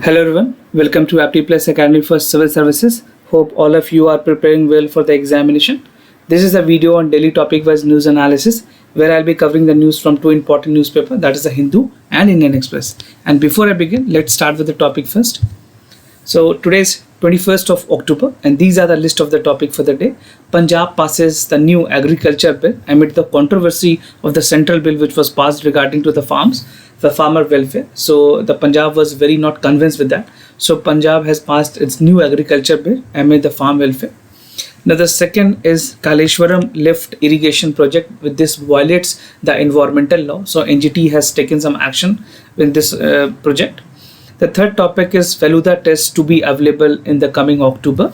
Hello everyone, welcome to Apti Plus Academy for Civil Services. Hope all of you are preparing well for the examination. This is a video on daily topic-wise news analysis where I'll be covering the news from two important newspapers, that is the Hindu and Indian Express. And before I begin, let's start with the topic first. So today's 21st of October and these are the list of the topic for the day. Punjab passes the new agriculture bill amid the controversy of the central bill which was passed regarding to the farmer welfare. So the Punjab was very not convinced with that. So Punjab has passed its new agriculture bill amid the farm welfare. Now the second is Kaleshwaram lift irrigation project. With this violates the environmental law. So NGT has taken some action with this project. The third topic is Feluda test to be available in the coming October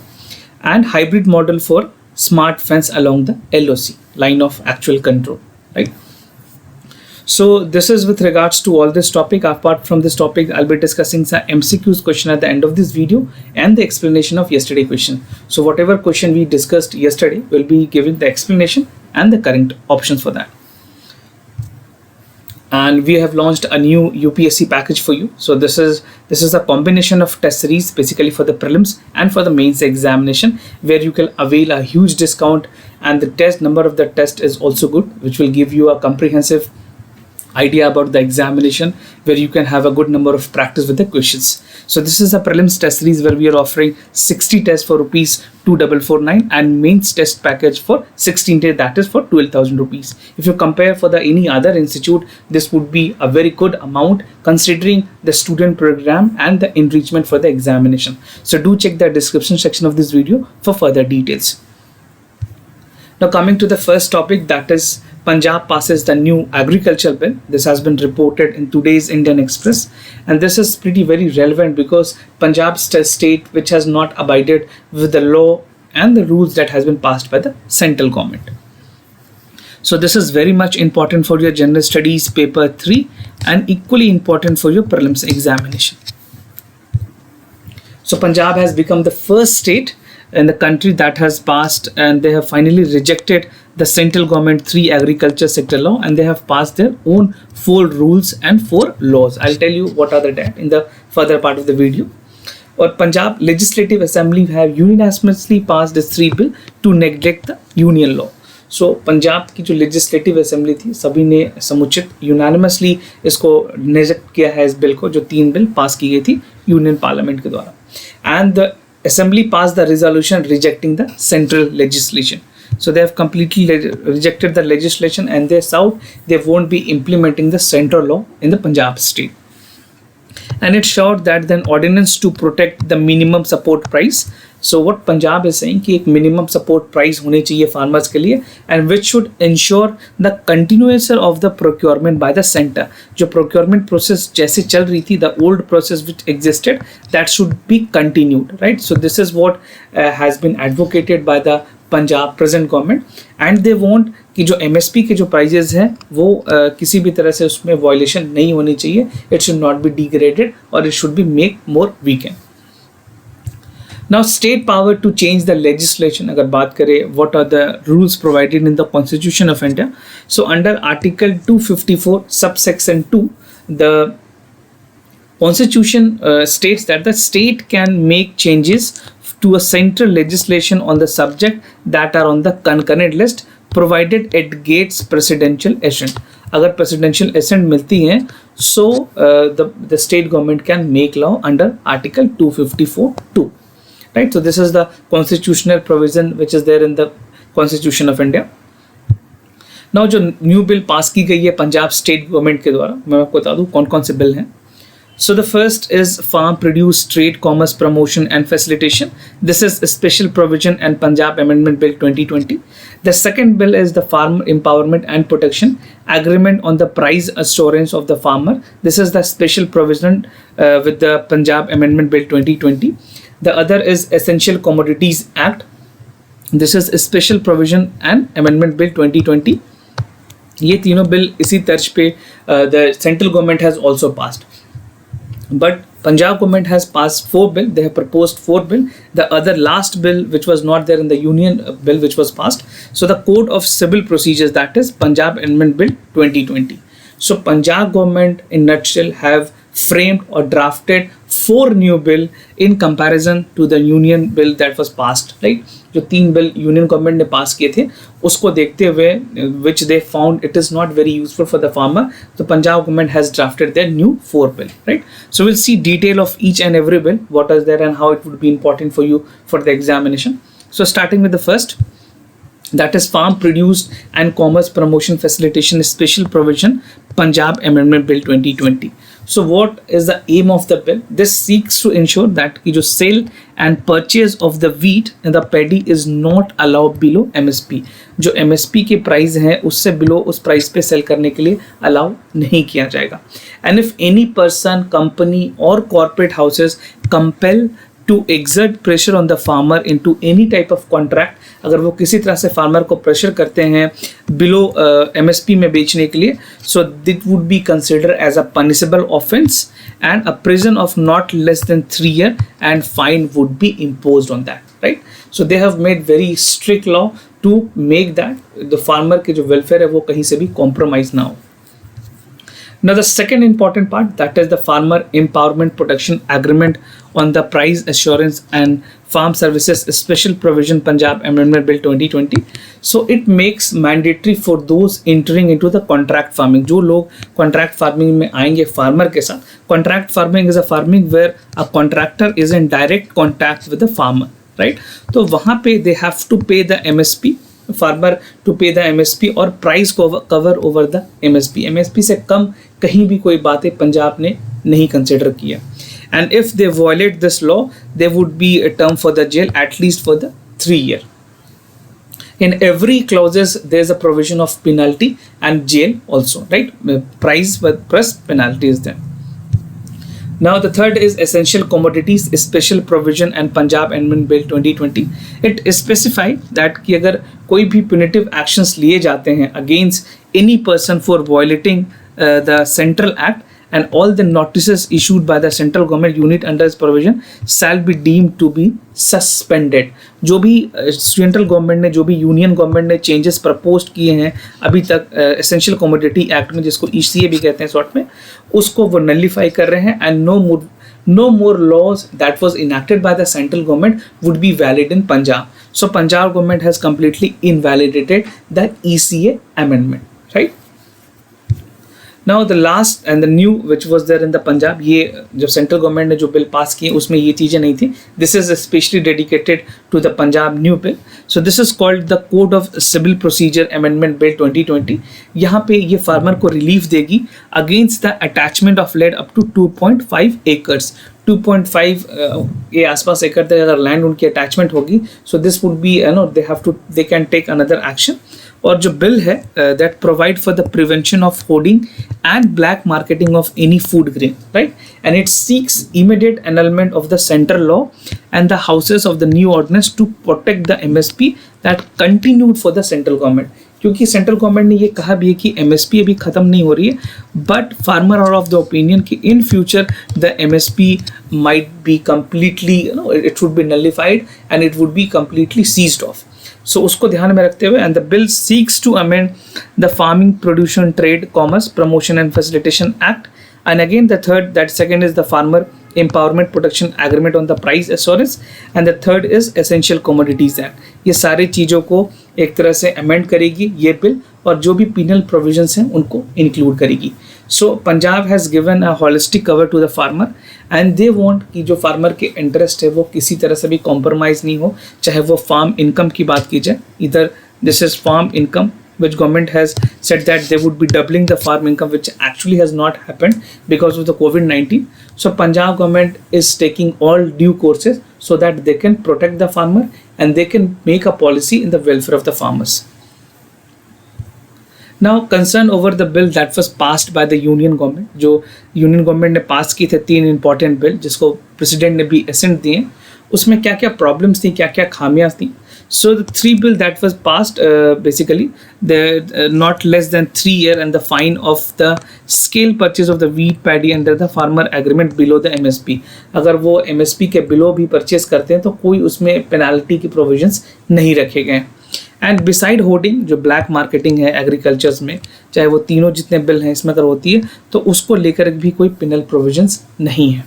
and hybrid model for smart fence along the LOC, line of actual control, right? So this is with regards to all this topic. Apart from this topic, I'll be discussing some MCQs question at the end of this video and the explanation of yesterday question. So whatever question we discussed yesterday, we'll be giving the explanation and the current options for that. And we have launched a new UPSC package for you. So this is a combination of test series basically for the prelims and for the mains examination, where you can avail a huge discount, and the test number of the test is also good, which will give you a comprehensive idea about the examination, where you can have a good number of practice with the questions. So this is a prelims test series where we are offering 60 tests for rupees 2449 and mains test package for 16 days, that is for 12,000 rupees. If you compare for the any other institute, this would be a very good amount considering the student program and the enrichment for the examination. So do check the description section of this video for further details. Now coming to the first topic, that is Punjab passes the new agriculture bill. This has been reported in today's Indian Express, and this is pretty very relevant because Punjab state which has not abided with the law and the rules that has been passed by the central government. So this is very much important for your general studies paper 3 and equally important for your prelims examination. So Punjab has become the first state in the country that has passed, and they have finally rejected the central government 3 agriculture sector law, and they have passed their own 4 rules and 4 laws. I'll tell you what are that in the further part of the video. Or Punjab Legislative Assembly have unanimously passed this 3 bill to neglect the union law. So Punjab की जो legislative assembly थी, सभी ने समुचित unanimously इसको नेजेक्ट किया है इस बिल को, जो 3 बिल पास की गई थी यूनियन पार्लियामेंट के द्वारा. And the Assembly passed the resolution rejecting the central legislation. So they have completely rejected the legislation, and they won't be implementing the central law in the Punjab state. And it showed that then ordinance to protect the minimum support price. So what Punjab is saying कि एक minimum support price होने चाहिए farmers के लिए, and which should ensure the continuation of the procurement by the center. जो procurement process जैसे चल रही थी, the old process which existed, that should be continued, right? So this is what has been advocated by the Punjab present government, and they want कि जो MSP के जो prices हैं वो किसी भी तरह से उसमें violation नहीं होनी चाहिए. It should not be degraded or it should be made more weakened. Now state power to change the legislation. अगर बात करें what are the rules provided in the Constitution of India. So under Article 254 subsection 2, the Constitution states that the state can make changes to a central legislation on the subject that are on the concurrent list, provided it gets presidential assent. अगर presidential assent मिलती है, so the state government can make law under Article 254(2). Right, so this is the constitutional provision which is there in the Constitution of India. Now जो new bill pass की गई है Punjab state government के द्वारा, मैं आपको बता दूं कौन कौन से बिल हैं. So the first is Farm Produce Trade Commerce Promotion and Facilitation. This is a special provision and Punjab Amendment Bill 2020. The second bill is the Farmer Empowerment and Protection Agreement on the Price Assurance of the Farmer. This is the special provision with the Punjab Amendment Bill 2020. The other is Essential Commodities Act. This is a special provision and Amendment Bill 2020. ये तीनों bill इसी तर्ज पे the central government has also passed. But Punjab government has passed 4 bill. They have proposed 4 bill. The other last bill which was not there in the union bill which was passed. So the Code of Civil Procedures, that is Punjab Amendment Bill 2020. So Punjab government in nutshell have framed or drafted 4 new bill in comparison to the union bill that was passed, right? जो 3 bill union government ने पास किए थे उसको देखते हुए which they found it is not very useful for the farmer, तो Punjab government has drafted their new 4 bill, right? So we'll see detail of each and every bill, what is there and how it would be important for you for the examination. So starting with the first, that is Farm Produced and Commerce Promotion Facilitation Special Provision Punjab Amendment Bill 2020. So what is the aim of the bill? This seeks to ensure that ki jo sale and purchase of the wheat and the paddy is not allowed below MSP. जो MSP की price है उससे below उस price पे cell करने के लिए allow नहीं किया जाएगा. And if any person, company or corporate houses compel to exert pressure on the farmer into any type of contract, अगर वो किसी तरह से फार्मर को प्रेशर करते हैं बिलो MSP में बेचने के लिए, so that would be considered as a punishable offense and a prison of not less than 3 years and fine would be imposed on that, right? So they have made very strict law to make that the farmer के जो welfare है वो कहीं से भी compromise ना हो. Now the second important part, that is the Farmer Empowerment Protection Agreement on the Price Assurance and Farm Services Special Provision Punjab Amendment Bill 2020. So it makes mandatory for those entering into the contract farming. जो लोग contract farming में आएंगे farmer के साथ, contract farming is a farming where a contractor is in direct contact with the farmer, right? तो वहाँ पे they have to pay the MSP, farmer to pay the MSP और price cover over the MSP. MSP से कम कहीं भी कोई बातें पंजाब ने नहीं कंसिडर किया. And if they violate this law, there would be a term for the jail at least for the 3 year. In every clauses, there is a provision of penalty and jail also, right? Price plus penalty is there. Now the third is Essential Commodities Special Provision and Punjab Amendment Bill 2020. It specifies that कि अगर कोई भी punitive actions लिए जाते हैं against any person for violating the Central Act, and all the notices issued by the central government unit under this provision shall be deemed to be suspended. जो भी central government ने, जो भी union government ने changes propose किए हैं अभी तक एसेंशियल कमोडिटी एक्ट में, जिसको ECA भी कहते हैं शॉर्ट में, उसको वो नलिफाई कर रहे हैं. And no more laws that was enacted by the central government would be valid in Punjab. So Punjab government has completely invalidated the ECA amendment, right? Now the last and the new which was there in the Punjab, ये जब central government ने जो bill pass किए उसमें ये चीज़ें नहीं थी. This is specially dedicated to the Punjab new bill. So this is called the code of civil procedure amendment bill 2020. यहाँ पे ये फार्मर को रिलीफ देगी against the attachment of land up to 2.5 acres. 2.5 ये आसपास एकड़ तक अगर लैंड उनकी अटैचमेंट होगी, so this would be they can take another action. और जो बिल है that provide for the prevention of hoarding and black marketing of any food grain, right? And it seeks immediate annulment of the central law and the houses of the new ordinance to protect the MSP that continued for the central government. क्योंकि central government ने ये कहा भी है कि MSP अभी ख़त्म नहीं हो रही है, but farmer are of the opinion कि in future the MSP might be completely it should be nullified and it would be completely ceased off. So उसको ध्यान में रखते हुए and the bill seeks to amend the farming production trade commerce promotion and facilitation act. And again the second is the Farmer Empowerment Protection Agreement on the Price Assurance, and the third is Essential Commodities Act. ये सारी चीज़ों को एक तरह से amend करेगी ये bill, और जो भी पिनल प्रोविजंस हैं उनको इंक्लूड करेगी. So Punjab has given a holistic cover to the farmer and they want कि जो फार्मर के इंटरेस्ट है वो किसी तरह से भी कॉम्प्रोमाइज़ नहीं हो, चाहे वो फार्म इनकम की बात की जाए. इधर this is farm income which government has said that they would be doubling the farm income, which actually has not happened because of the COVID-19. So Punjab government is taking all due courses so that they can protect the farmer and they can make a policy in the welfare of the farmers. Now concern over the bill that was passed by the union government, जो union government ने पास की थे 3 important bill जिसको president ने भी assent दिए, उसमें क्या क्या problems थी, क्या क्या खामियां थी. So the 3 bill that was passed basically the not less than 3 year and the fine of the scale purchase of the wheat paddy under the farmer agreement below the MSP. अगर वो MSP के below भी purchase करते हैं तो कोई उसमें penalty की provisions नहीं रखे गए. एंड बिसाइड होर्डिंग, जो ब्लैक मार्केटिंग है एग्रीकल्चर्स में, चाहे वो तीनों जितने बिल हैं इसमें अगर होती है तो उसको लेकर भी कोई पिनल प्रोविजंस नहीं है.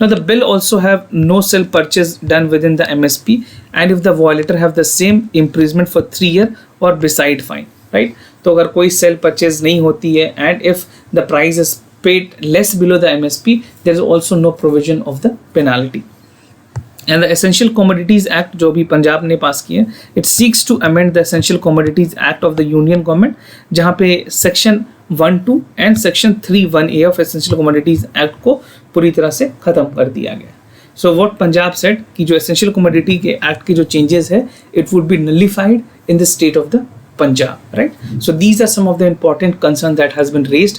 Now the bill also have no sell purchase done within the MSP, and if the violator have the same imprisonment for 3 year or beside fine, right? तो अगर कोई sell purchase नहीं होती है and if the price is paid less below the MSP, there is also no provision of the penalty. And the Essential Commodities Act जो भी पंजाब ने पास की है, it seeks to amend the Essential Commodities Act of the Union Government, जहाँ पे section 1(2) and section 3(1)(a) of essential commodities act को पूरी तरह से खत्म कर दिया गया. सो व्हाट पंजाब सेड कि जो एसेंशियल कमोडिटी के एक्ट के जो चेंजेस है, it would be nullified in the state of the Punjab, right. So these are some of the important concern that has been raised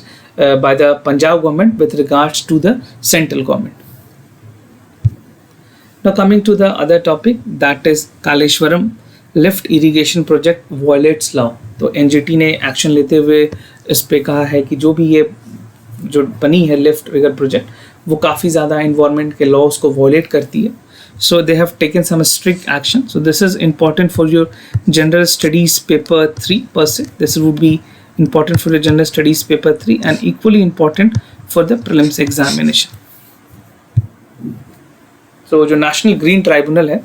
by the Punjab government with regards to the central government. Now coming to the other topic, that is Kaleshwaram lift irrigation project violates law. तो NGT ने action लेते हुए इस पे कहा है कि जो भी ये जो बनी है लिफ्ट रिगर प्रोजेक्ट, वो काफ़ी ज़्यादा इन्वायरमेंट के लॉज को वायलेट करती है. So they have taken some strict action. So this is important for your general studies paper 3 per se. This would be important for your general studies paper 3 and equally important for the prelims examination. So जो national green tribunal है,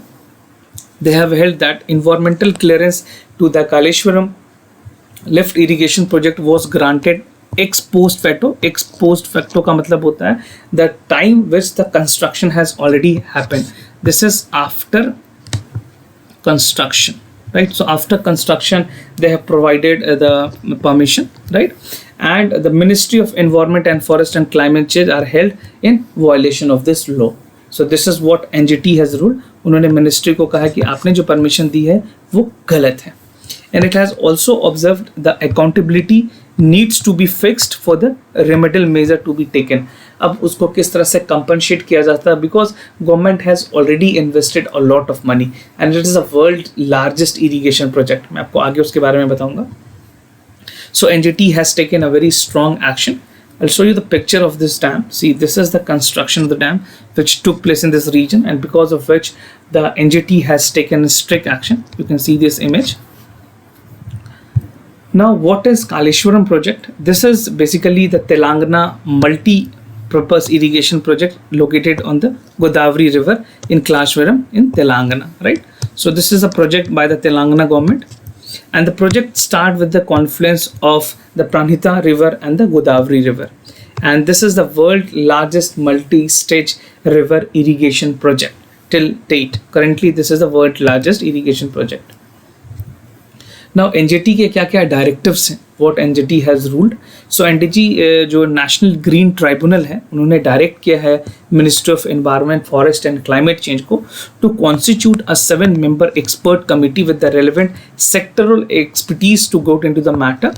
they have held that environmental clearance to the Kaleshwaram lift irrigation project was granted ex post facto. Ex post facto का मतलब होता है the time which the construction has already happened. This is after construction, right? So after construction they have provided the permission, right? And the Ministry of Environment and Forest and Climate Change are held in violation of this law. So this is what NGT has ruled. उन्होंने ministry को कहा कि आपने जो permission दी है वो गलत है. And it has also observed the accountability needs to be fixed for the remedial measure to be taken. अब उसको किस तरह से compensate किया जाता है, because government has already invested a lot of money and it is a world largest irrigation project. मैं आपको आगे उसके बारे में बताऊंगा. So NGT has taken a very strong action. I'll show you the picture of this dam. See, this is the construction of the dam which took place in this region, and because of which the NGT has taken strict action. You can see this image. Now, what is Kaleshwaram project? This is basically the Telangana multi-purpose irrigation project located on the Godavari river in Kaleshwaram in Telangana, right? So this is a project by the Telangana government. And the project start with the confluence of the Pranhita river and the Godavari river. And this is the world largest multi-stage river irrigation project till date. Currently, this is the world largest irrigation project. Now, NGT के क्या क्या directives हैं? What NGT has ruled? So NGT जो National Green Tribunal है, उन्होंने direct किया है Ministry of Environment, Forest and Climate Change को to constitute a 7-member expert committee with the relevant sectoral expertise to go into the matter,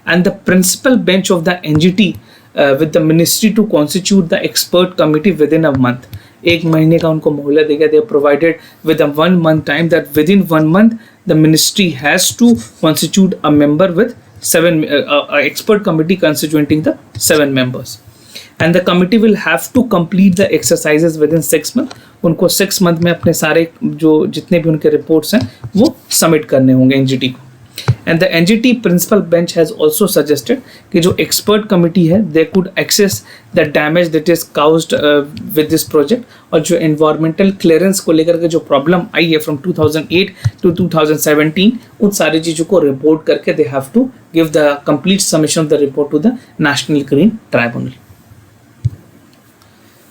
and the principal bench of the NGT with the ministry to constitute the expert committee within a month. एक महीने का उनको मोहलत देगा. They are provided with a 1 month time that within 1 month the ministry has to constitute a member with 7 expert committee constituting the 7 members, and the committee will have to complete the exercises within 6 months. उनको 6 month में अपने सारे जो जितने भी उनके reports हैं वो submit करने होंगे NGT को. And the NGT principal bench has also suggested कि जो expert committee है, they could assess the damage that is caused with this project, और जो environmental clearance को लेकर के जो problem आई है from 2008 to 2017, उन सारी चीज़ों को report करके they have to give the complete summation of the report to the National Green Tribunal.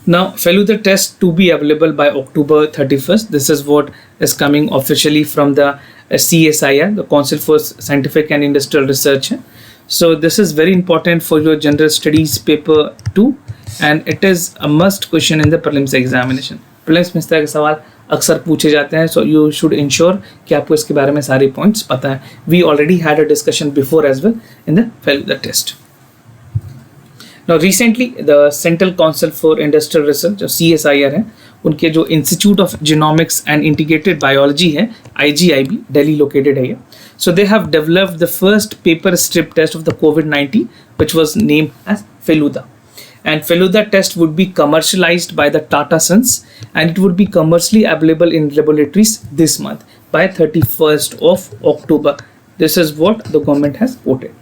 Now, Feluda test to be available by October 31st. This is what is coming officially from the CSIR, the Council for Scientific and Industrial Research. So this is very important for your general studies paper 2, and it is a must question in the prelims examination. Prelims में इस तरह के सवाल अक्सर पूछे जाते हैं, so you should ensure कि आपको इसके बारे में सारे points पता है. We already had a discussion before as well in the Feluda test. Now recently the Central Council for Industrial Research जो CSIR है, उनके जो Institute of Genomics and Integrated Biology है, IGIB, Delhi located है ये. So they have developed the first paper strip test of the COVID-19 which was named as Feluda. And Feluda test would be commercialized by the Tata Sons, and it would be commercially available in laboratories this month. by 31st of October. This is what the government has quoted.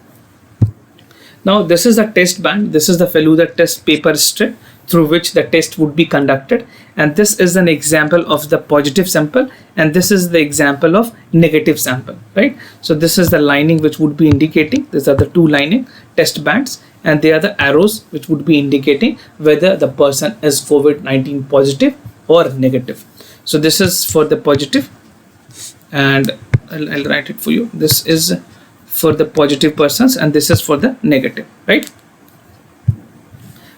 Now this is the test band. This is the Feluda test paper strip through which the test would be conducted, and this is an example of the positive sample, and this is the example of negative sample, right? So this is the lining which would be indicating, these are the two lining test bands, and they are the arrows which would be indicating whether the person is COVID-19 positive or negative. So this is for the positive, and I'll write it for you. This is for the positive persons and this is for the negative, right?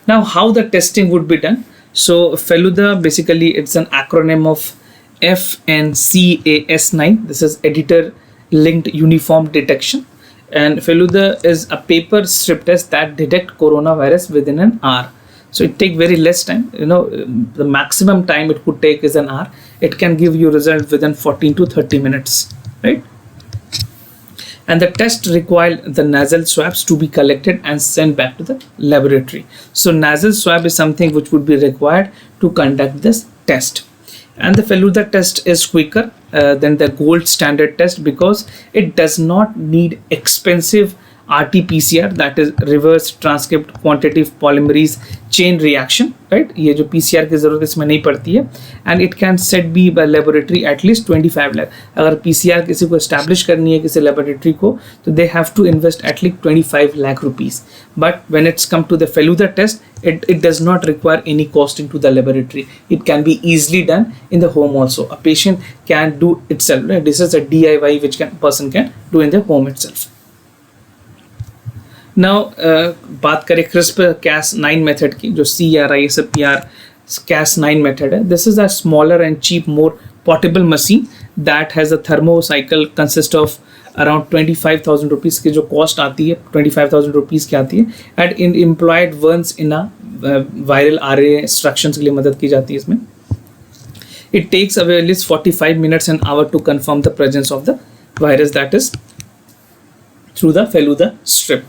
Now how the testing would be done. So Feluda, basically it's an acronym of FNCAS9. This is editor linked uniform detection, and Feluda is a paper strip test that detect coronavirus within an hour. So it take very less time, the maximum time it could take is an hour. It can give you result within 14 to 30 minutes, right? And the test required the nasal swabs to be collected and sent back to the laboratory. So nasal swab is something which would be required to conduct this test. And the Feluda test is quicker than the gold standard test because it does not need expensive RT-PCR, that is reverse transcript quantitative polymerase chain reaction, right? ये जो PCR की ज़रूरत इसमें नहीं पड़ती है, and it can set be by laboratory at least 25 lakh. अगर PCR किसी को establish करनी है किसी laboratory को, तो they have to invest at least 25 lakh rupees. But when it's come to the Feluda test, it does not require any costing to the laboratory. It can be easily done in the home also. A patient can do itself, right? This is a DIY which person can do in the home itself. Now बात करें CRISPR-Cas9 method की, जो CRISPR-Cas9 method है. This is a smaller and cheap, more portable machine that has a thermocycle consist of around 25,000 rupees की जो cost आती है 25,000 rupees की आती है, and in employed once in a viral RNA instructions के लिए मदद की जाती है इसमें. It takes away at least 45 minutes an hour to confirm the presence of the virus, that is through the Feluda strip.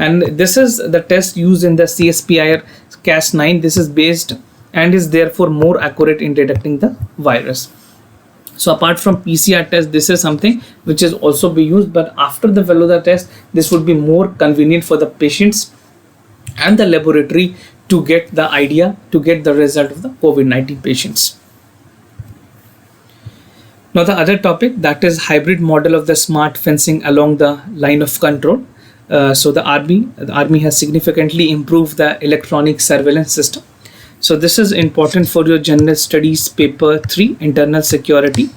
And this is the test used in the CRISPR-Cas9. This is based and is therefore more accurate in detecting the virus. So apart from PCR test, this is something which is also be used, but after the Feluda test, this would be more convenient for the patients and the laboratory to get the idea, to get the result of the COVID-19 patients. Now the other topic, that is hybrid model of the smart fencing along the line of control. So the army has significantly improved the electronic surveillance system. So this is important for your general studies paper 3, internal security,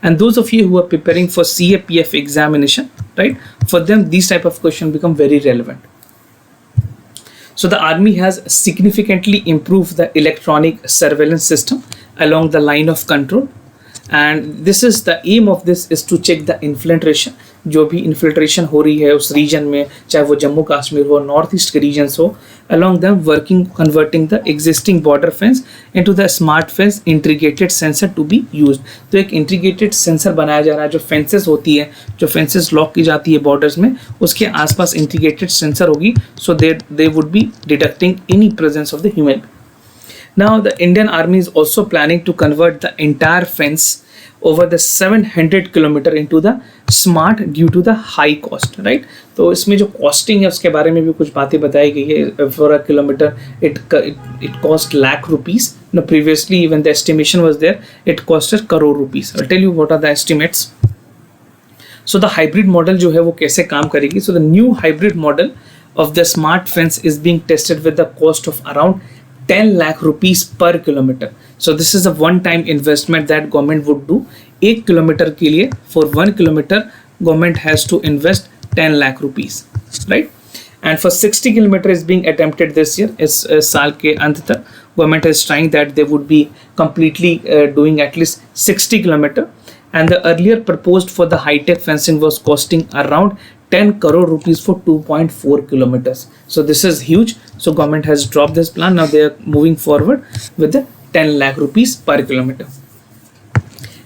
and those of you who are preparing for CAPF examination, right, for them these type of questions become very relevant. So the army has significantly improved the electronic surveillance system along the line of control, and this is the aim of this is to check the infiltration. जो भी infiltration हो रही है उस reason में, चाहे वो जम्मू कश्मीर हो, नॉर्थ ईस्ट के रीजन्स हो, along them working converting the existing border fence into the smart fence integrated sensor to be used. तो एक integrated sensor बनाया जा रहा है, जो fences होती है, जो fences lock की जाती है borders में, उसके आसपास integrated sensor होगी, so they would be detecting any presence of the human. Now the Indian Army is also planning to convert the entire fence over the 700 kilometer into the smart due to the high cost, right? तो इसमें जो costing है उसके बारे में भी कुछ बातें बताई गई है. For a kilometer it cost lakh rupees. Now previously when the estimation was there, it costed crore rupees. I'll tell you what are the estimates. So the hybrid model जो है वो कैसे काम करेगी. So the new hybrid model of the smart fence is being tested with the cost of around 10 lakh rupees per kilometer. So this is a one-time investment that government would do. 1 kilometer के लिए, for 1 kilometer government has to invest 10 lakh rupees, right? And for 60 kilometer is being attempted this year. इस साल के अंत तक government is trying that they would be completely doing at least 60 kilometer. And the earlier proposed for the high-tech fencing was costing around 10 crore rupees for 2.4 kilometers. So this is huge. So government has dropped this plan. Now they are moving forward with the 10 lakh rupees per kilometer.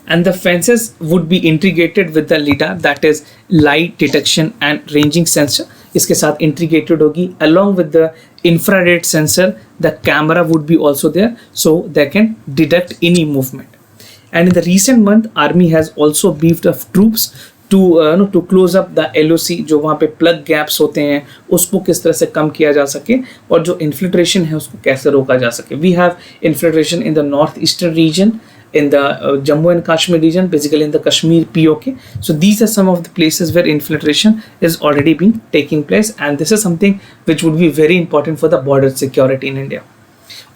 And the fences would be integrated with the LiDAR, that is light detection and ranging sensor. इसके साथ integrated होगी, along with the infrared sensor. The camera would be also there, so they can detect any movement. And in the recent month, army has also beefed up troops to close up the LOC, जो वहाँ पे plug gaps होते हैं उसको किस तरह से कम किया जा सके और जो इन्फिल्ट्रेशन है उसको कैसे रोका जा सके. We have infiltration in the north eastern region, in the Jammu and Kashmir region, basically in the Kashmir POK. So these are some of the places where infiltration is already being taking place, and this is something which would be very important for the border security in India.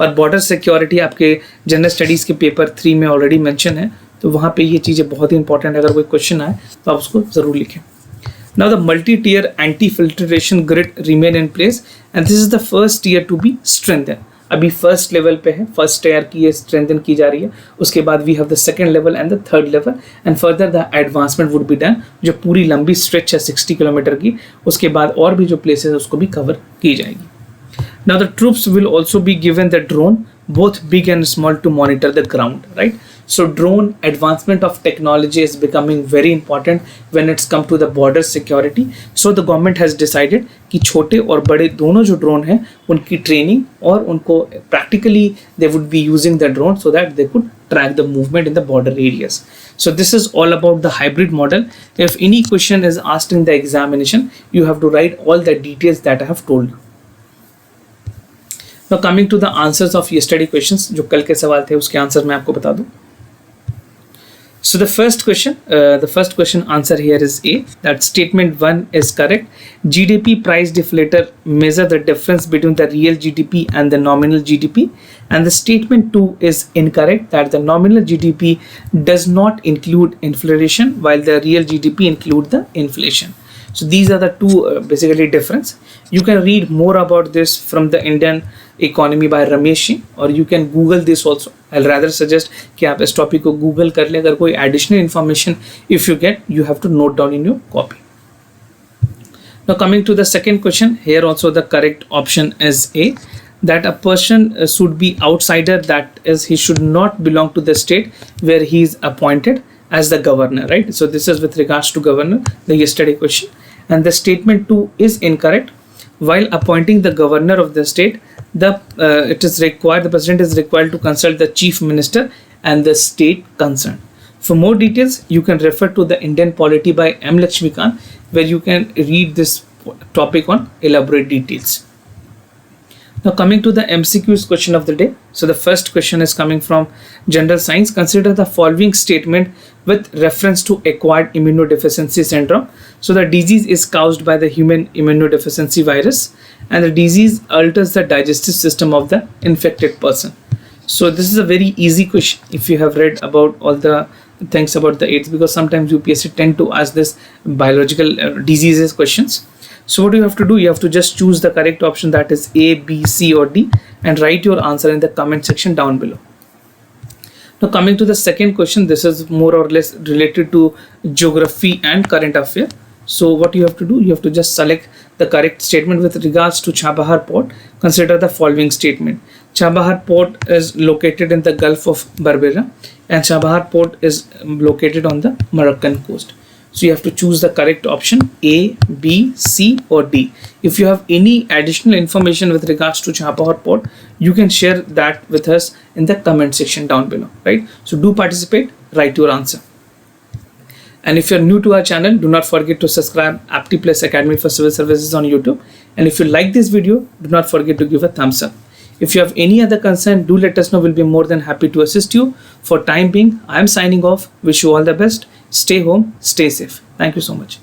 और border security आपके general studies के paper 3 में already mention है, तो वहाँ पे ये चीज़ें बहुत ही इंपॉर्टेंट. अगर कोई क्वेश्चन आए तो आप उसको ज़रूर लिखें. Now the multi-tier anti-filtration grid remain in place, and this is the first tier to be strengthened. अभी फर्स्ट लेवल पे है, फर्स्ट टायर की ये स्ट्रेंथन की जा रही है. उसके बाद we have the second level and the third level, and further the advancement would be done. जो पूरी लंबी स्ट्रेच है 60 किलोमीटर की, उसके बाद और भी जो प्लेसेस है उसको भी कवर की जाएगी. Now the troops will also be given the drone, both big and small, to monitor the ground, right? So drone advancement of technology is becoming very important when it's come to the border security. So the government has decided कि छोटे और बड़े दोनों जो drone हैं उनकी training और उनको practically they would be using the drone so that they could track the movement in the border areas. So this is all about the hybrid model. If any question is asked in the examination, you have to write all the details that I have told you. Now coming to the answers of yesterday questions, जो कल के सवाल थे उसके answer मैं आपको बता दूं. So the first question answer here is A. That statement 1 is correct. GDP price deflator measure the difference between the real GDP and the nominal GDP. And the statement 2 is incorrect. That the nominal GDP does not include inflation, while the real GDP include the inflation. So these are the two basically difference. You can read more about this from the Indian economy by Ramesh ji, or you can Google this also. I'll rather suggest कि आप इस topic को Google कर ले. अगर कोई additional information if you get, you have to note down in your copy. Now coming to the second question, here also the correct option is A. That a person should be outsider, that is he should not belong to the state where he is appointed as the governor, right? So this is with regards to governor, the yesterday question. And the statement 2 is incorrect. While appointing the governor of the state, the president is required to consult the chief minister and the state concerned. For more details, you can refer to the Indian Polity by M. Lakshmikant, where you can read this topic on elaborate details. Now coming to the MCQs question of the day. So the first question is coming from general science. Consider the following statement with reference to acquired immunodeficiency syndrome. So the disease is caused by the human immunodeficiency virus, and the disease alters the digestive system of the infected person. So this is a very easy question if you have read about all the things about the AIDS, because sometimes UPSC tend to ask this biological diseases questions. So what you have to do, you have to just choose the correct option, that is A, B, C or D, and write your answer in the comment section down below. Now coming to the second question, this is more or less related to geography and current affair. So what you have to do, you have to just select the correct statement with regards to Chabahar port. Consider the following statement. Chabahar port is located in the Gulf of Berbera, and Chabahar port is located on the Moroccan coast. So you have to choose the correct option, A, B, C or D. If you have any additional information with regards to Chabahar port, you can share that with us in the comment section down below, right? So do participate, write your answer. And if you're new to our channel, do not forget to subscribe Apti Plus Academy for Civil Services on YouTube. And if you like this video, do not forget to give a thumbs up. If you have any other concern, do let us know. We'll be more than happy to assist you. For time being, I am signing off. Wish you all the best. Stay home, stay safe. Thank you so much.